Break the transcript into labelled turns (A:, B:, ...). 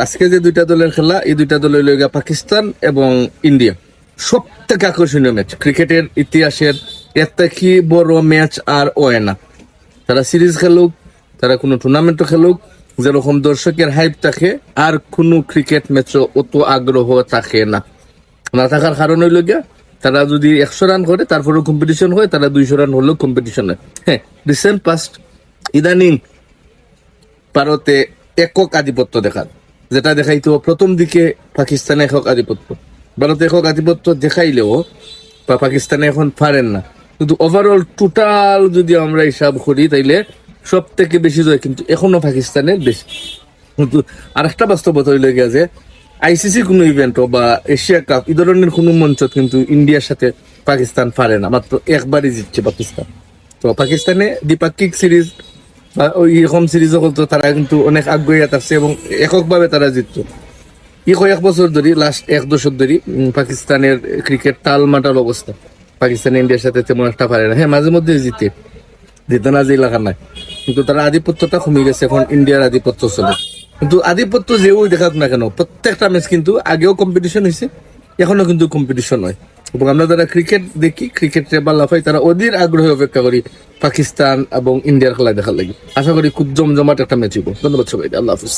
A: আজকে যে দুইটা দলের খেলা, এই দুইটা দলের লইগা পাকিস্তান এবং ইন্ডিয়া সব থেকে আকর্ষণীয় ম্যাচ ক্রিকেটের ইতিহাসের। এর থেকে বড় ম্যাচ আর হয় না। তারা সিরিজ খেলুক, তারা কোনো টুর্নামেন্টও খেলুক, যেরকম দর্শকের হাইপ থাকে আর কোনো ক্রিকেট ম্যাচও অত আগ্রহ থাকে না। না থাকার কারণ হইল গিয়া, তারা যদি 100 রান করে তারপরেও কম্পিটিশন হয়, তারা 200 রান হলেও কম্পিটিশন হয়। হ্যাঁ, রিসেন্ট পাস্ট ইদানিং ভারতে একক আধিপত্য দেখার, যেটা দেখাইতো প্রথম দিকে পাকিস্তানে একক আধিপত্য, ভারতে একক আধিপত্য দেখাইলেও বা পাকিস্তানে এখন পারেন না। কিন্তু ওভারঅল টোটাল যদি আমরা হিসাব করি তাইলে সব থেকে বেশি জয় কিন্তু এখনো পাকিস্তানের বেশি। কিন্তু আরেকটা বাস্তবতা হইলে গিয়া যে আইসিসি কোনো ইভেন্ট বা এশিয়া কাপ এই ধরনের কোনো মঞ্চ কিন্তু ইন্ডিয়ার সাথে পাকিস্তান পারে না, মাত্র একবারই জিতছে পাকিস্তান। তো পাকিস্তানে দ্বিপাক্ষিক সিরিজ বা ওই এরকম সিরিজও করতো, তারা কিন্তু অনেক আগ্রহী থাকছে এবং এককভাবে তারা জিততো। কয়েক বছর ধরে, লাস্ট 1 দশক ধরে পাকিস্তানের ক্রিকেট টালমাটাল অবস্থা। পাকিস্তান ইন্ডিয়ার সাথে তেমন একটা পারে না। হ্যাঁ, মাঝে মধ্যে জিতে না যে এলাকা নাই, কিন্তু তারা আধিপত্যটা কমে গেছে, এখন ইন্ডিয়ার আধিপত্য চলে। কিন্তু আধিপত্য যেও দেখাক না কেন, প্রত্যেকটা ম্যাচ কিন্তু আগেও কম্পিটিশন হয়েছে, এখনো কিন্তু কম্পিটিশন হয়। এবং আমরা যারা ক্রিকেট দেখি, ক্রিকেটে বা লাফাই, তারা অধীর আগ্রহে অপেক্ষা করি পাকিস্তান এবং ইন্ডিয়ার খেলা দেখার লাগে। আশা করি খুব জমজমাট একটা ম্যাচ হইব। ধন্যবাদ সবাই, আল্লাহ হাফিজ।